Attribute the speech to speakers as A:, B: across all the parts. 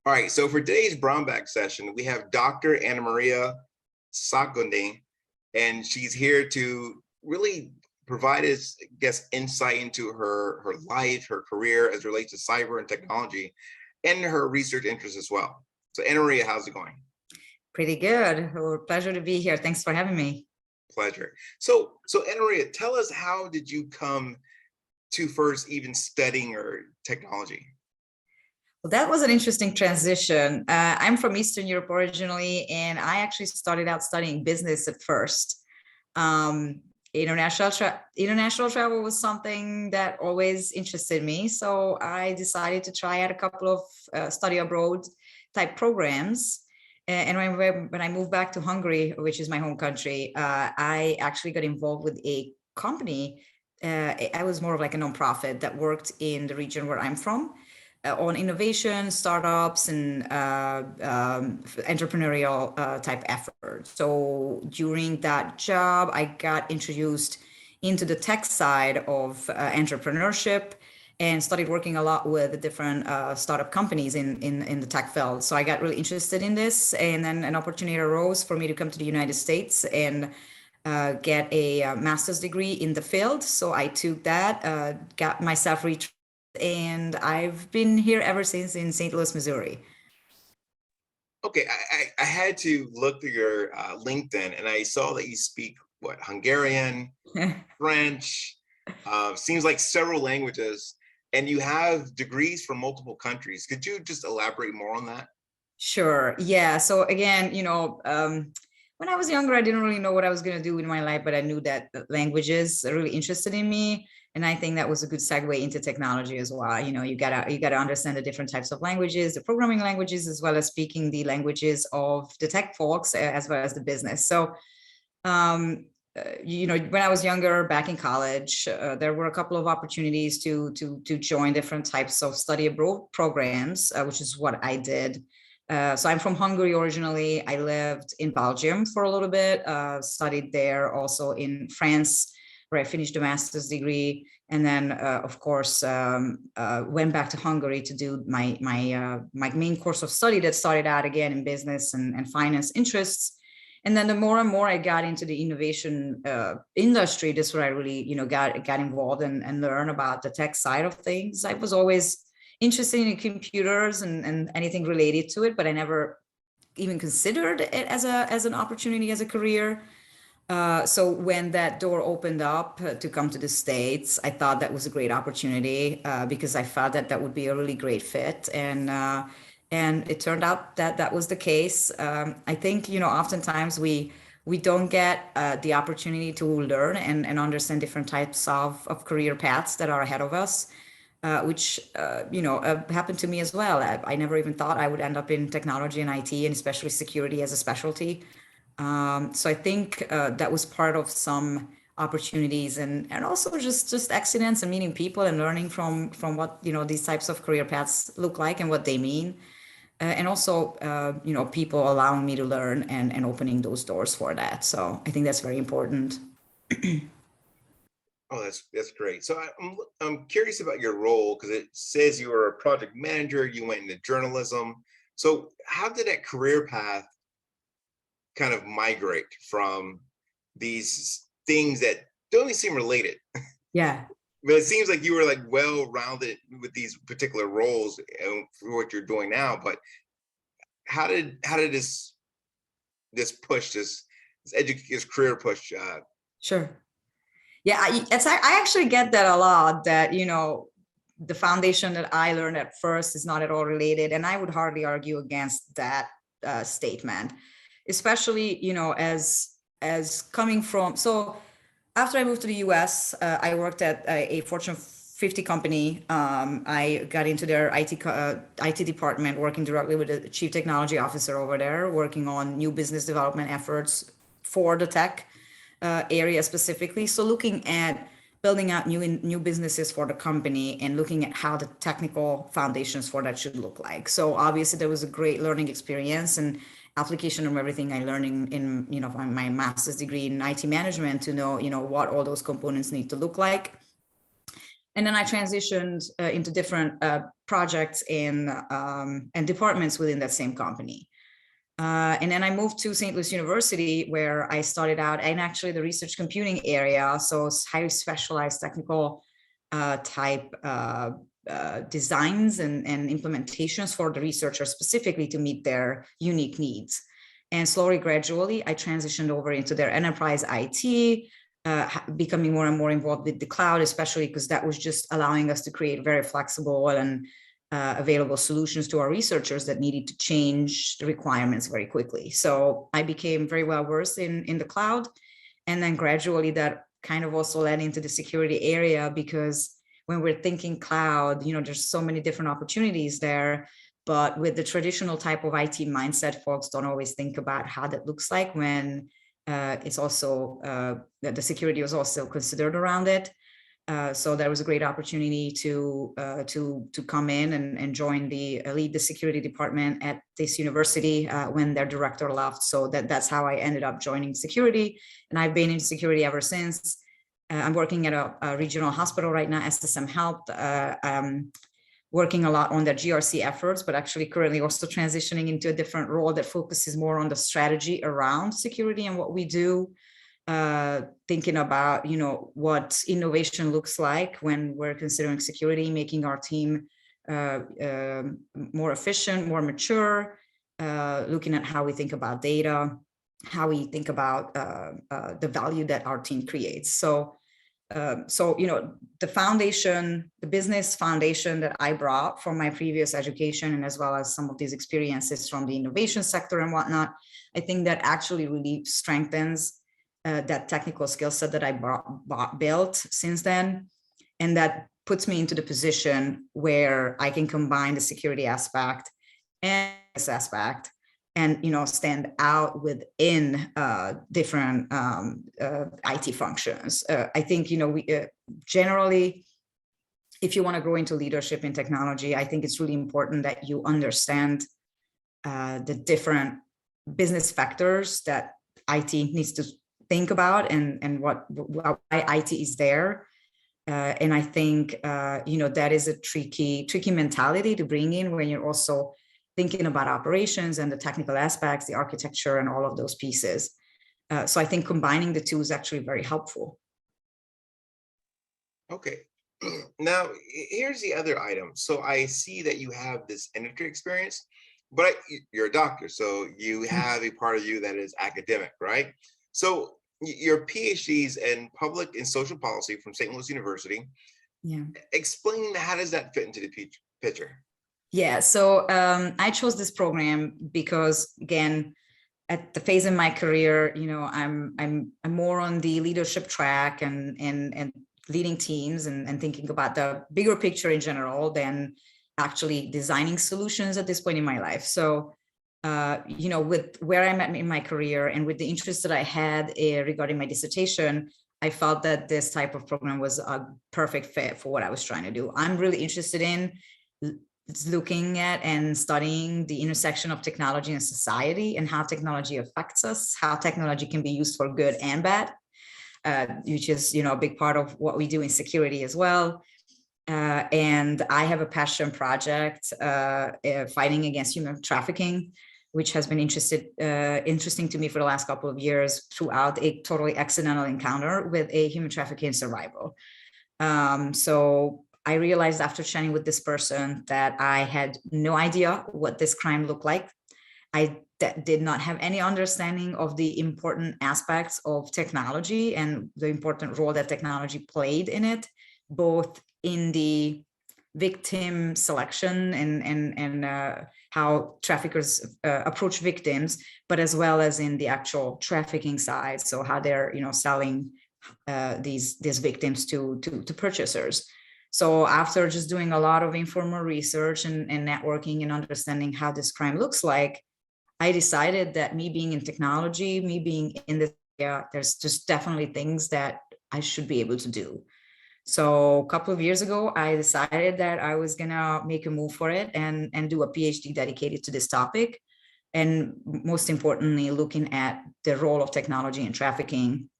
A: All right, so for today's brown bag session, we have Dr. Annamaria Szakonyi, and she's here to really provide us, I guess, insight into her life, her career as it relates to cyber and technology, and her research interests as well. So Annamaria, how's it going?
B: Pretty good. Well, pleasure to be here. Thanks for having me.
A: Pleasure. So Annamaria, tell us, how did you come to first even studying or technology?
B: Well, that was an interesting transition. I'm from Eastern Europe originally, and I actually started out studying business at first. Um, international travel was something that always interested me, so I decided to try out a couple of study abroad type programs. And when I moved back to Hungary, which is my home country, I actually got involved with a company. I was more of like a nonprofit that worked in the region where I'm from, on innovation, startups, and entrepreneurial type efforts. So during that job, I got introduced into the tech side of entrepreneurship and started working a lot with the different startup companies in the tech field. So I got really interested in this, and then an opportunity arose for me to come to the United States and get a master's degree in the field. So I took that, got myself retrained, and I've been here ever since in St. Louis, Missouri.
A: Okay, I had to look through your LinkedIn, and I saw that you speak what, Hungarian, French, seems like several languages, and you have degrees from multiple countries. Could you just elaborate more on that?
B: Sure. Yeah. So again, when I was younger, I didn't really know what I was going to do in my life, but I knew that the languages are really interested in me. And I think that was a good segue into technology as well. You gotta understand the different types of languages, the programming languages, as well as speaking the languages of the tech folks, as well as the business. So, when I was younger, back in college, there were a couple of opportunities to join different types of study abroad programs, which is what I did. So I'm from Hungary originally. I lived in Belgium for a little bit, studied there, also in France, where I finished a master's degree, and then, of course, went back to Hungary to do my main course of study that started out again in business and finance interests. And then the more and more I got into the innovation industry, this is where I really, got involved and learn about the tech side of things. I was always interested in computers and anything related to it, but I never even considered it as an opportunity, as a career. So when that door opened up to come to the States, I thought that was a great opportunity, because I thought that that would be a really great fit. And it turned out that that was the case. I think, oftentimes we don't get the opportunity to learn and understand different types of career paths that are ahead of us, which happened to me as well. I never even thought I would end up in technology and IT, and especially security as a specialty. So I think that was part of some opportunities, and also just accidents and meeting people and learning from what these types of career paths look like and what they mean, and also people allowing me to learn and opening those doors for that. So I think that's very important.
A: Oh, that's great. So I'm curious about your role, because it says you were a project manager, you went into journalism. So how did that career path kind of migrate from these things that don't even seem related?
B: Yeah.
A: But it seems like you were like well-rounded with these particular roles and for what you're doing now. But how did this career push?
B: Sure. Yeah, I actually get that a lot, that the foundation that I learned at first is not at all related, and I would hardly argue against that statement, especially as coming from. So after I moved to the US, I worked at a Fortune 50 company. I got into their IT department, working directly with the chief technology officer over there, working on new business development efforts for the tech area specifically. So looking at building out new businesses for the company and looking at how the technical foundations for that should look like. So obviously there was a great learning experience and application of everything I learned in my master's degree in IT management to know what all those components need to look like. And then I transitioned into different projects and departments within that same company. And then I moved to St. Louis University, where I started out in actually the research computing area. So it's highly specialized technical type designs and implementations for the researchers specifically to meet their unique needs. And slowly, gradually, I transitioned over into their enterprise IT, becoming more and more involved with the cloud, especially because that was just allowing us to create very flexible and available solutions to our researchers that needed to change the requirements very quickly. So I became very well versed in the cloud. And then gradually that kind of also led into the security area, because when we're thinking cloud, there's so many different opportunities there. But with the traditional type of IT mindset, folks don't always think about how that looks like when it's also the security was also considered around it. So there was a great opportunity to come in and join lead the security department at this university when their director left. So that's how I ended up joining security, and I've been in security ever since. I'm working at a regional hospital right now, SSM Health. Working a lot on their GRC efforts, but actually currently also transitioning into a different role that focuses more on the strategy around security and what we do. Thinking about, what innovation looks like when we're considering security, making our team more efficient, more mature, looking at how we think about data, how we think about the value that our team creates. So the foundation, the business foundation that I brought from my previous education, and as well as some of these experiences from the innovation sector and whatnot, I think that actually really strengthens that technical skill set that I built since then. And that puts me into the position where I can combine the security aspect and this aspect and, stand out within different IT functions. I think, we generally, if you want to grow into leadership in technology, I think it's really important that you understand the different business factors that IT needs to think about and why IT is there. And I think, that is a tricky mentality to bring in when you're also thinking about operations and the technical aspects, the architecture, and all of those pieces. So I think combining the two is actually very helpful.
A: Okay. Now, here's the other item. So I see that you have this industry experience, but you're a doctor, so you have a part of you that is academic, right? So your PhDs in public and social policy from St. Louis University. Yeah. Explain how does that fit into the picture?
B: Yeah, so I chose this program because, again, at the phase in my career, I'm more on the leadership track and leading teams and thinking about the bigger picture in general than actually designing solutions at this point in my life. So, with where I'm at in my career and with the interest that I had regarding my dissertation, I felt that this type of program was a perfect fit for what I was trying to do. I'm really interested in looking at and studying the intersection of technology and society and how technology affects us, how technology can be used for good and bad, which is, a big part of what we do in security as well. And I have a passion project fighting against human trafficking, which has been interesting to me for the last couple of years throughout a totally accidental encounter with a human trafficking survivor. So I realized after chatting with this person that I had no idea what this crime looked like. I did not have any understanding of the important aspects of technology and the important role that technology played in it, both in the victim selection and how traffickers approach victims, but as well as in the actual trafficking side. So how they're selling these victims to purchasers. So after just doing a lot of informal research and networking and understanding how this crime looks like, I decided that me being in technology, me being in this area, there's just definitely things that I should be able to do. So a couple of years ago, I decided that I was gonna make a move for it and do a PhD dedicated to this topic. And most importantly, looking at the role of technology in trafficking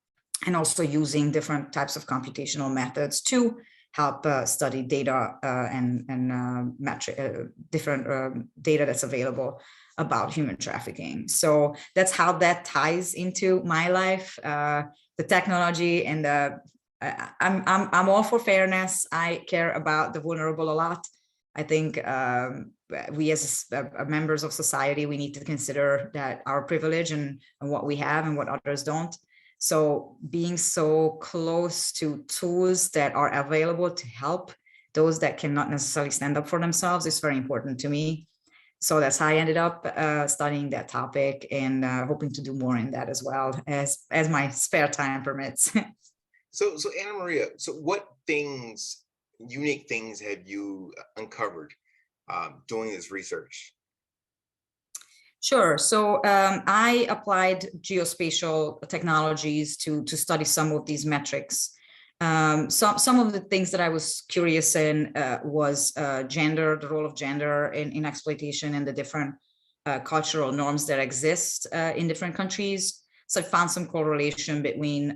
B: and also using different types of computational methods to help study data and different data that's available about human trafficking. So that's how that ties into my life, the technology, and I'm all for fairness. I care about the vulnerable a lot. I think we as members of society, we need to consider that our privilege and what we have and what others don't. So being so close to tools that are available to help those that cannot necessarily stand up for themselves is very important to me. So that's how I ended up studying that topic, and hoping to do more in that as well as my spare time permits.
A: So Annamaria, so what unique things have you uncovered doing this research?
B: Sure. So I applied geospatial technologies to study some of these metrics. Some of the things that I was curious in was gender, the role of gender in exploitation, and the different cultural norms that exist in different countries. So I found some correlation between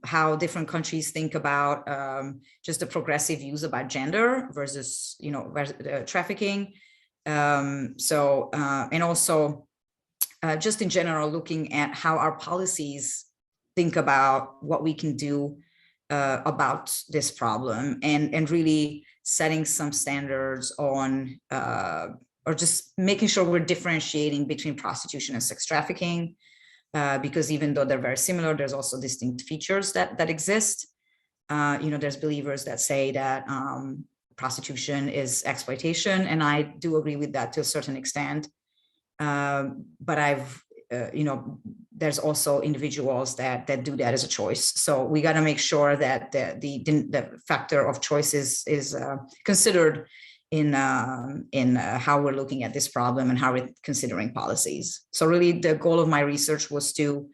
B: how different countries think about just the progressive views about gender versus, trafficking. And also just in general, looking at how our policies think about what we can do about this problem, and really setting some standards on, or just making sure we're differentiating between prostitution and sex trafficking, because even though they're very similar, there's also distinct features that exist. There's believers that say that prostitution is exploitation, and I do agree with that to a certain extent. But there's also individuals that do that as a choice. So we got to make sure that the factor of choice is considered in how we're looking at this problem and how we're considering policies. So really, the goal of my research was to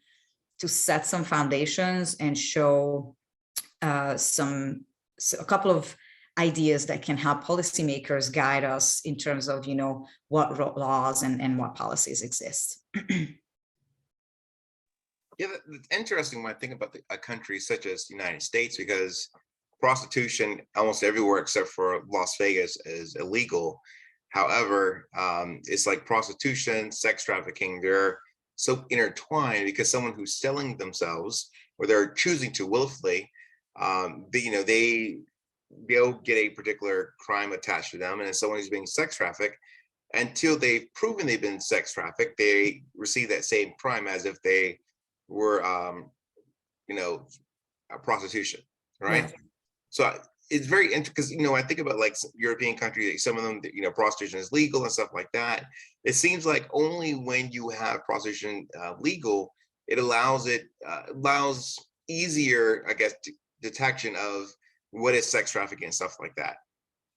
B: set some foundations and show a couple of ideas that can help policymakers guide us in terms of, what laws and what policies exist.
A: Yeah, that's interesting when I think about a country such as the United States, because prostitution almost everywhere except for Las Vegas is illegal. However, it's like prostitution, sex trafficking, they're so intertwined, because someone who's selling themselves, or they're choosing to willfully, they'll get a particular crime attached to them. And as someone who's being sex trafficked, until they've proven they've been sex trafficked, they receive that same crime as if they were, a prostitution, right? Yeah. So it's very interesting, because, I think about like European countries, some of them, prostitution is legal and stuff like that. It seems like only when you have prostitution legal, it allows easier, I guess, detection of what is sex trafficking and stuff like that.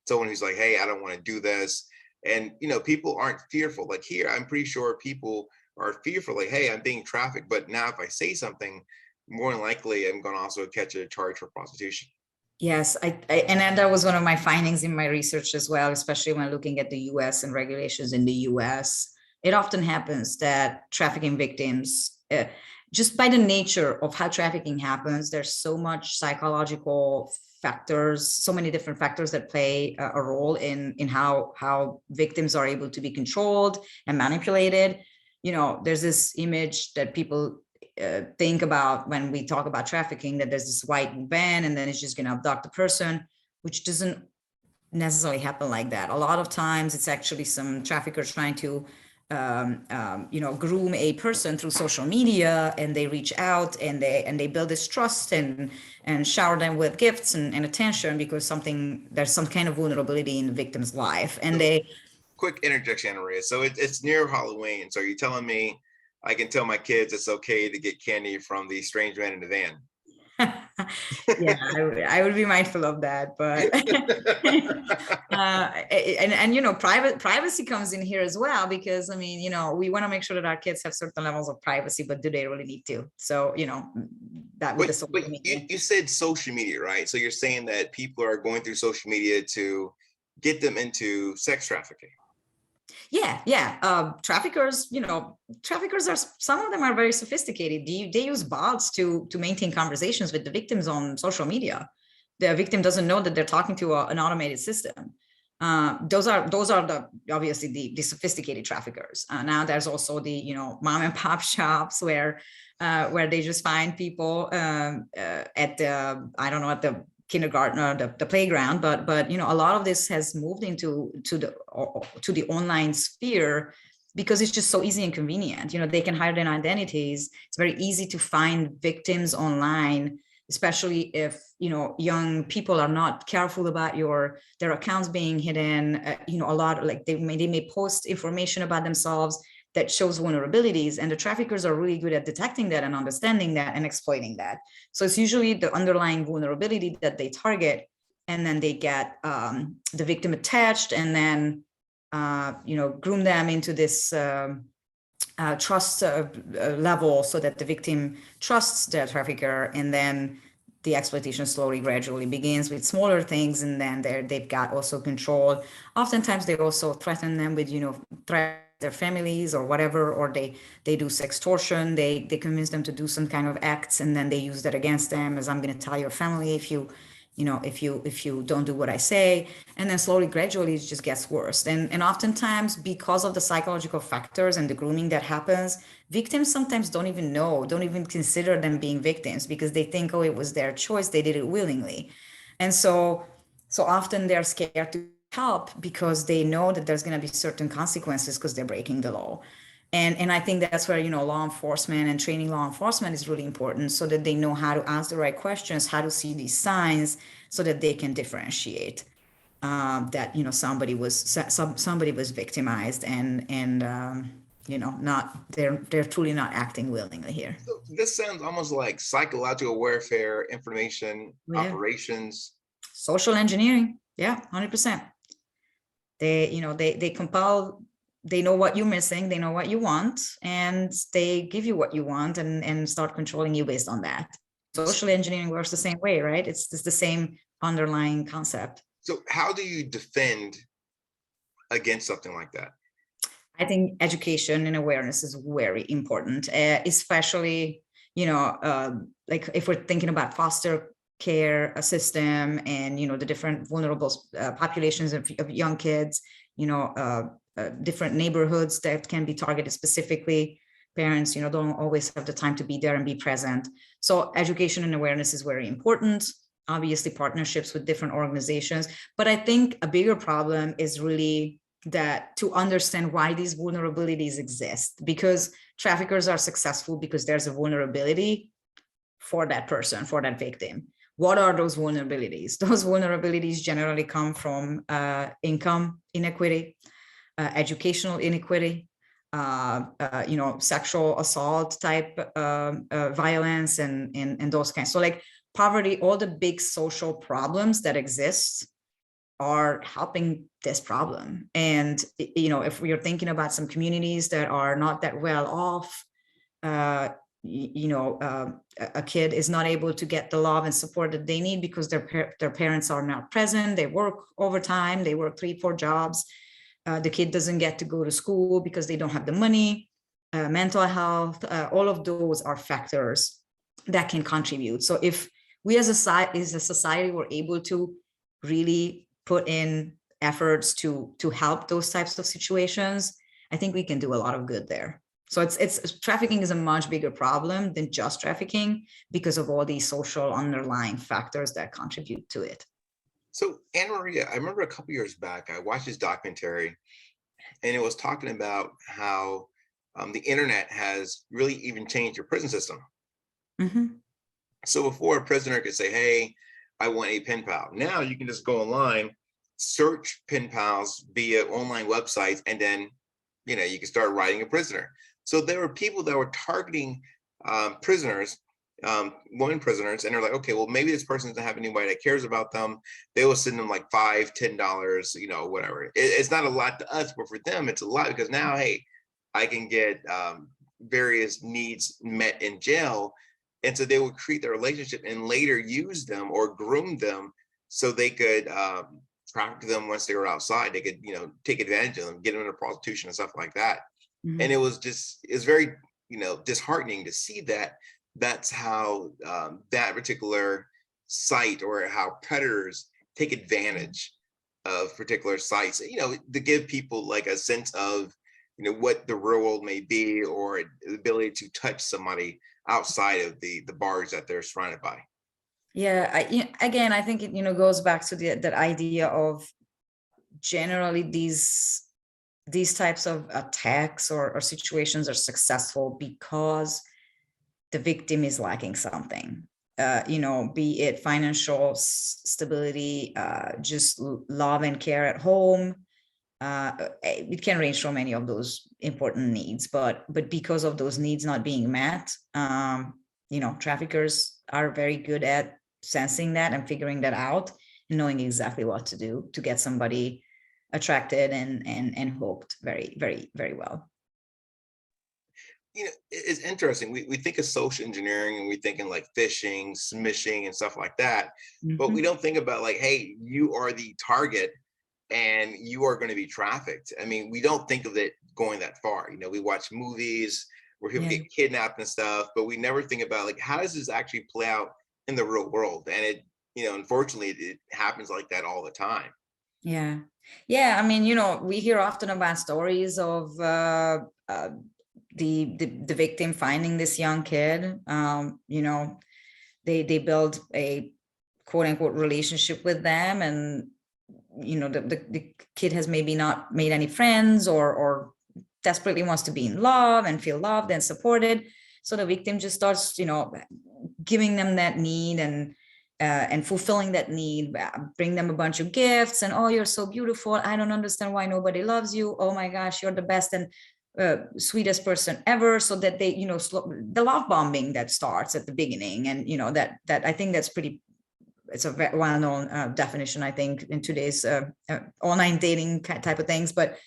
A: Someone who's like, hey, I don't want to do this. And, people aren't fearful. Like here, I'm pretty sure people are fearful, like, hey, I'm being trafficked, but now if I say something, more than likely I'm going to also catch a charge for prostitution.
B: Yes, and that was one of my findings in my research as well, especially when looking at the US and regulations in the US. It often happens that trafficking victims, just by the nature of how trafficking happens, there's so much psychological factors, so many different factors that play a role in how victims are able to be controlled and manipulated. There's this image that people think about when we talk about trafficking, that there's this white van and then it's just going to abduct the person, which doesn't necessarily happen like that. A lot of times it's actually some traffickers trying to groom a person through social media, and they reach out and they build this trust and shower them with gifts and attention, because there's some kind of vulnerability in the victim's life. And
A: quick interjection, Annamaria. So it's near Halloween. So you're telling me I can tell my kids it's okay to get candy from the strange man in the van?
B: Yeah, I would be mindful of that, but privacy comes in here as well, because we want to make sure that our kids have certain levels of privacy, but do they really need to? So that would.
A: But you said social media, right? So you're saying that people are going through social media to get them into sex trafficking?
B: Yeah. Traffickers are, some of them are very sophisticated. They use bots to maintain conversations with the victims on social media. the victim doesn't know that they're talking to an automated system. Those are the obviously the sophisticated traffickers. Now there's also the, you know, mom and pop shops where they just find people at the, I don't know, at the kindergarten or the playground, but you know, a lot of this has moved into the online sphere because it's just so easy and convenient. You know, they can hide their identities. It's very easy to find victims online, especially if, you know, young people are not careful about their accounts being hidden. You know, a lot, like they may post information about themselves that shows vulnerabilities, and the traffickers are really good at detecting that and understanding that and exploiting that. So it's usually the underlying vulnerability that they target, and then they get the victim attached, and then you know, groom them into this trust level so that the victim trusts the trafficker, and then the exploitation slowly gradually begins with smaller things, and then they've got also control. Oftentimes they also threaten them with, you know, threat their families or whatever, or they do sextortion. They convince them to do some kind of acts, and then they use that against them as, I'm going to tell your family if you know, if you don't do what I say. And then slowly, gradually, it just gets worse. And oftentimes, because of the psychological factors and the grooming that happens, victims sometimes don't even consider them being victims, because they think, oh, it was their choice, they did it willingly. And so often they're scared to help because they know that there's going to be certain consequences because they're breaking the law. And I think that's where, you know, law enforcement and training law enforcement is really important, so that they know how to ask the right questions, how to see these signs, so that they can differentiate that, you know, somebody was victimized, and you know, not, they're truly not acting willingly here.
A: So this sounds almost like psychological warfare, information
B: Yeah.
A: operations.
B: Social engineering. Yeah, 100%. They, you know, they compel, they know what you're missing, they know what you want, and they give you what you want, and start controlling you based on that. Social engineering works the same way, right? It's the same underlying concept.
A: So how do you defend against something like that?
B: I think education and awareness is very important, especially, you know, like if we're thinking about foster care system, and, you know, the different vulnerable populations of young kids, you know, different neighborhoods that can be targeted specifically. Parents, you know, don't always have the time to be there and be present. So education and awareness is very important. Obviously, partnerships with different organizations. But I think a bigger problem is really that to understand why these vulnerabilities exist, because traffickers are successful because there's a vulnerability for that person, for that victim. What are those vulnerabilities? Those vulnerabilities generally come from income inequity, educational inequity, you know, sexual assault type violence, and those kinds. So like poverty, all the big social problems that exist are helping this problem. And, you know, if we are thinking about some communities that are not that well off, you know, a kid is not able to get the love and support that they need because their parents are not present. They work overtime, they work 3-4 jobs. The kid doesn't get to go to school because they don't have the money. Mental health, all of those are factors that can contribute. So if we as a society were able to really put in efforts to help those types of situations, I think we can do a lot of good there. So it's trafficking is a much bigger problem than just trafficking, because of all these social underlying factors that contribute to it.
A: So Annamaria, I remember a couple years back, I watched this documentary, and it was talking about how the internet has really even changed your prison system.
B: Mm-hmm.
A: So before, a prisoner could say, hey, I want a pen pal. Now you can just go online, search pen pals via online websites, and then, you know, you can start writing a prisoner. So there were people that were targeting prisoners, women prisoners, and they're like, okay, well, maybe this person doesn't have anybody that cares about them. They will send them like $5, $10, you know, whatever. It's not a lot to us, but for them, it's a lot, because now, hey, I can get various needs met in jail. And so they would create their relationship and later use them or groom them so they could traffic them once they were outside. They could, you know, take advantage of them, get them into prostitution and stuff like that.
B: Mm-hmm.
A: And it's very, you know, disheartening to see that that's how that particular site or how predators take advantage of particular sites, to give people like a sense of, what the real world may be, or the ability to touch somebody outside of the bars that they're surrounded by.
B: Yeah, again, I think it goes back to that idea of generally these types of attacks or situations are successful because the victim is lacking something, be it financial stability, just love and care at home. It can range from many of those important needs, but because of those needs not being met, traffickers are very good at sensing that and figuring that out and knowing exactly what to do to get somebody attracted and hooked very, very, very well.
A: It's interesting. We think of social engineering and we think in like phishing, smishing, and stuff like that, but we don't think about like, hey, you are the target and you are going to be trafficked. I mean, we don't think of it going that far. We watch movies where people get kidnapped and stuff, but we never think about like, how does this actually play out in the real world? And it, unfortunately, it happens like that all the time.
B: Yeah. I mean, we hear often about stories of the victim finding this young kid. They build a quote unquote relationship with them, and the kid has maybe not made any friends or desperately wants to be in love and feel loved and supported. So the victim just starts, giving them that need and fulfilling that need, bring them a bunch of gifts and, oh, you're so beautiful. I don't understand why nobody loves you. Oh my gosh, you're the best and sweetest person ever. So that they, the love bombing that starts at the beginning. And, that I think that's it's a very well-known definition, I think, in today's online dating type of things. But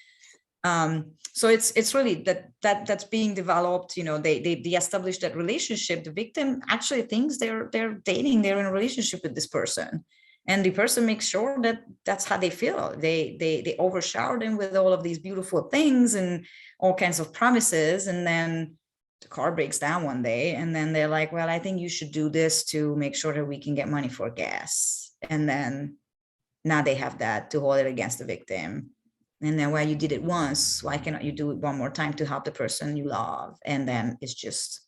B: so it's really that's being developed. They establish that relationship. The victim actually thinks they're dating, they're in a relationship with this person, and the person makes sure that that's how they feel. They overshower them with all of these beautiful things and all kinds of promises, and then the car breaks down one day, and then they're like, well, I think you should do this to make sure that we can get money for gas. And then now they have that to hold it against the victim. And then, well, you did it once, why cannot you do it one more time to help the person you love? And then it's just,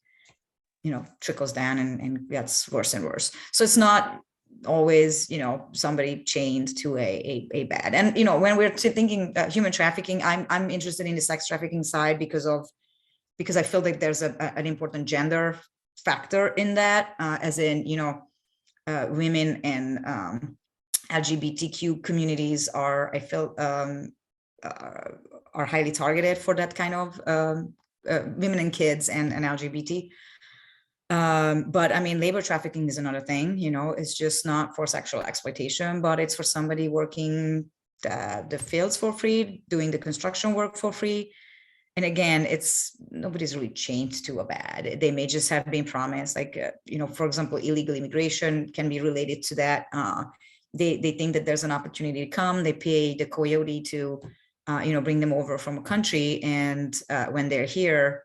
B: trickles down and gets worse and worse. So it's not always, somebody chained to a bad. And, when we're thinking human trafficking, I'm interested in the sex trafficking side because I feel like there's an important gender factor in that, as in, women and LGBTQ communities are, I feel, are highly targeted for that kind of women and kids and LGBT. But I mean, labor trafficking is another thing, it's just not for sexual exploitation, but it's for somebody working the fields for free, doing the construction work for free. And again, nobody's really chained to a bad. They may just have been promised, like, for example, illegal immigration can be related to that. They think that there's an opportunity to come. They pay the coyote to, bring them over from a country. And when they're here,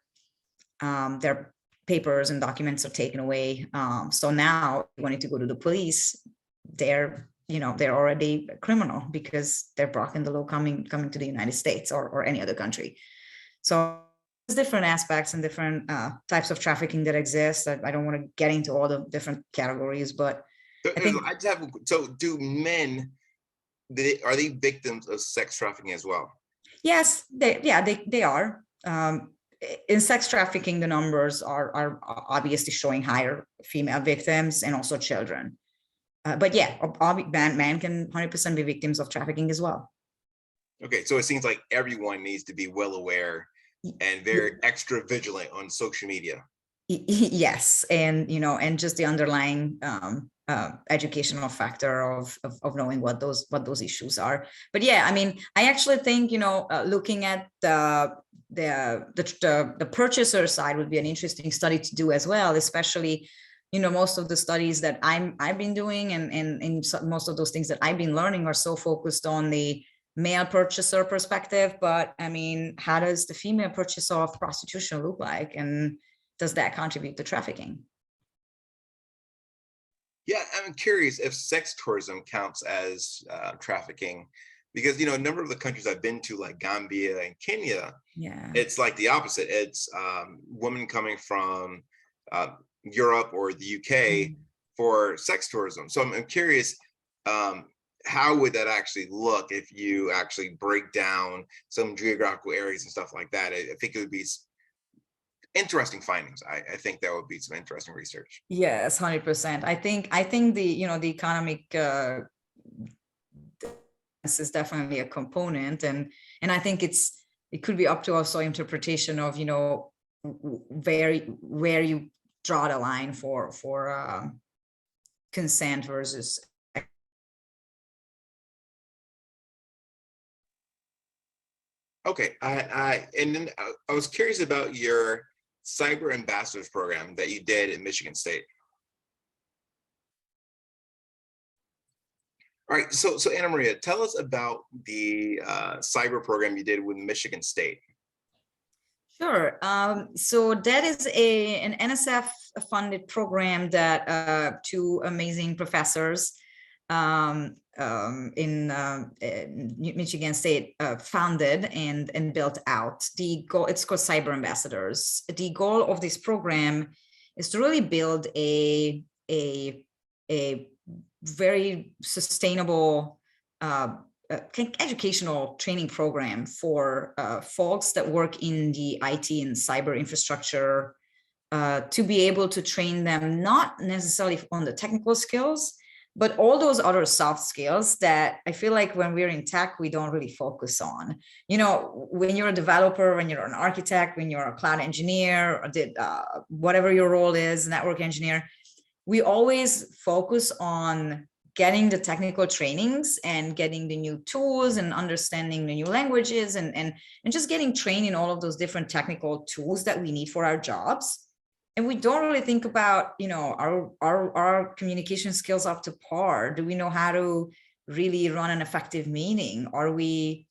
B: their papers and documents are taken away. So now wanting to go to the police, they're already a criminal because they're broken the law coming to the United States or any other country. So there's different aspects and different types of trafficking that exist. I don't want to get into all the different categories, but
A: so do men, are they victims of sex trafficking as well?
B: Yes, they are. In sex trafficking, the numbers are obviously showing higher female victims and also children. But yeah, man can 100% be victims of trafficking as well.
A: Okay, so it seems like everyone needs to be well aware and very extra vigilant on social media.
B: Yes, and and just the underlying educational factor of knowing what those issues are. But yeah, I mean, I actually think looking at the purchaser side would be an interesting study to do as well, especially most of the studies that I've been doing and most of those things that I've been learning are so focused on the male purchaser perspective. But I mean, how does the female purchaser of prostitution look like, and does that contribute to trafficking?
A: Yeah, I'm curious if sex tourism counts as trafficking, because a number of the countries I've been to, like Gambia and Kenya,
B: Yeah.
A: it's like the opposite. It's women coming from uh, Europe or the UK
B: Mm.
A: for sex tourism. So I'm curious, um, how would that actually look if you actually break down some geographical areas and stuff like that? I think it would be interesting findings. I think that would be some interesting research.
B: Yes, 100%. I think the economic this is definitely a component, and I think it could be up to also interpretation of where you draw the line for consent versus.
A: Okay, and then I was curious about your cyber ambassadors program that you did at Michigan State. All right, so Annamaria, tell us about the cyber program you did with Michigan State.
B: Sure. So that is an NSF funded program that two amazing professors in Michigan State founded and built out. The goal, it's called Cyber Ambassadors. The goal of this program is to really build a very sustainable educational training program for folks that work in the IT and cyber infrastructure, to be able to train them not necessarily on the technical skills, but all those other soft skills that I feel like when we're in tech, we don't really focus on. When you're a developer, when you're an architect, when you're a cloud engineer, or whatever your role is, network engineer, we always focus on getting the technical trainings and getting the new tools and understanding the new languages and just getting trained in all of those different technical tools that we need for our jobs. And we don't really think about, our communication skills up to par. Do we know how to really run an effective meeting? Are we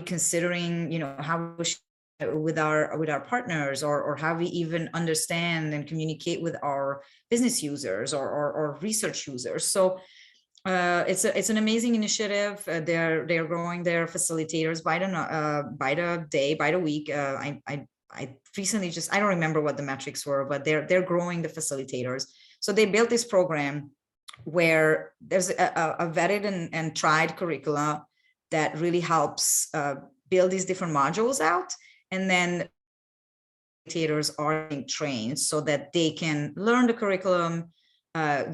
B: considering, how we should with our partners, or how we even understand and communicate with our business users or research users? So it's an amazing initiative. They're growing their facilitators by the day, by the week. I recently I don't remember what the metrics were, but they're growing the facilitators. So they built this program where there's a vetted and tried curricula that really helps build these different modules out, and then facilitators are being trained so that they can learn the curriculum,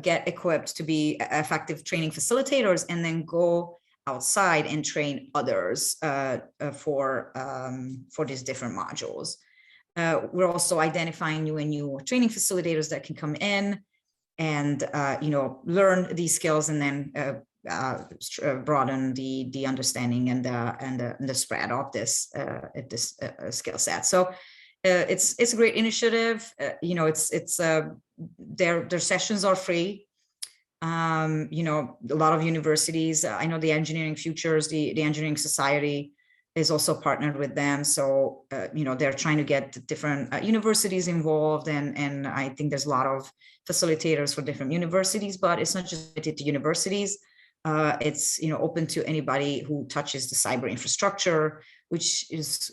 B: get equipped to be effective training facilitators, and then go outside and train others for these different modules. We're also identifying new training facilitators that can come in and learn these skills, and then broaden the understanding and the spread of this skill set. So it's a great initiative. Their sessions are free. A lot of universities, I know the Engineering Futures, the Engineering Society is also partnered with them. So, they're trying to get different universities involved. And I think there's a lot of facilitators for different universities, but it's not just limited to universities. It's, open to anybody who touches the cyber infrastructure, which is,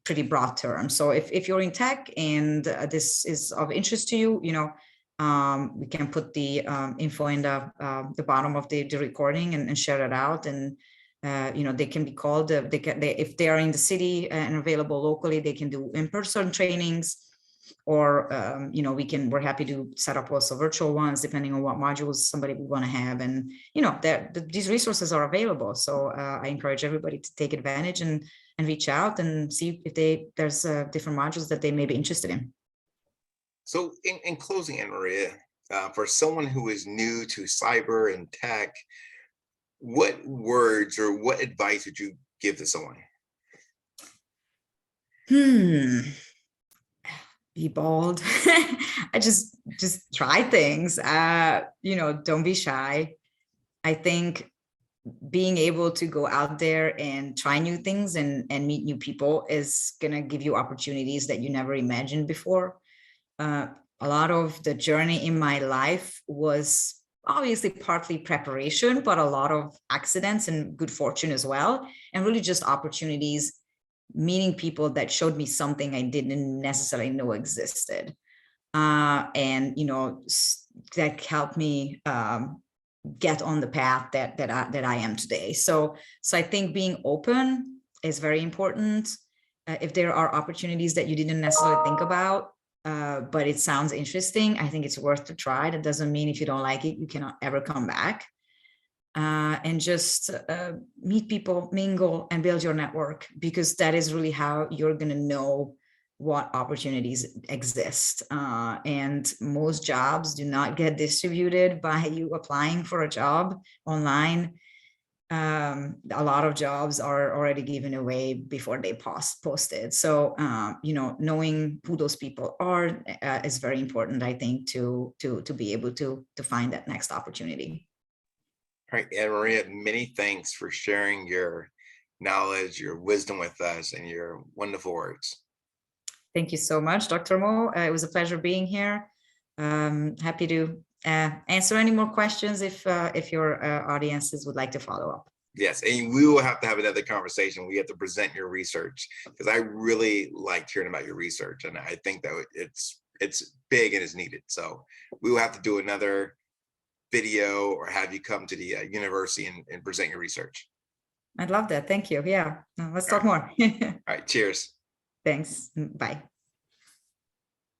B: pretty broad term. So if you're in tech and this is of interest to you, we can put the info in the bottom of the recording and share it out. And they can be called. If they are in the city and available locally, they can do in-person trainings, or we're happy to set up also virtual ones depending on what modules somebody would want to have. And these resources are available. So I encourage everybody to take advantage and reach out and see if there's different modules that they may be interested in.
A: So in closing, Annamaria, for someone who is new to cyber and tech, what words or what advice would you give to someone?
B: Be bold. I just try things. Don't be shy. I think being able to go out there and try new things and meet new people is going to give you opportunities that you never imagined before. a lot of the journey in my life was obviously partly preparation, but a lot of accidents and good fortune as well, and really just opportunities, meeting people that showed me something I didn't necessarily know existed. And that helped me get on the path that I am today. So I think being open is very important. If there are opportunities that you didn't necessarily think about, but it sounds interesting, I think it's worth to try. That doesn't mean if you don't like it, you cannot ever come back. And just meet people, mingle, and build your network, because that is really how you're going to know what opportunities exist. And most jobs do not get distributed by you applying for a job online. A lot of jobs are already given away before they posted. So, knowing who those people are is very important, I think, to be able to find that next opportunity.
A: All right, Annamaria, many thanks for sharing your knowledge, your wisdom with us, and your wonderful words.
B: Thank you so much, Dr. Mo. It was a pleasure being here. Happy to answer any more questions if your audiences would like to follow up.
A: Yes, and we will have to have another conversation. We have to present your research, because I really liked hearing about your research, and I think that it's big and is needed. So we will have to do another video or have you come to the university and present your research.
B: I'd love that. Thank you. Yeah, let's talk more.
A: All right, cheers.
B: Thanks. Bye.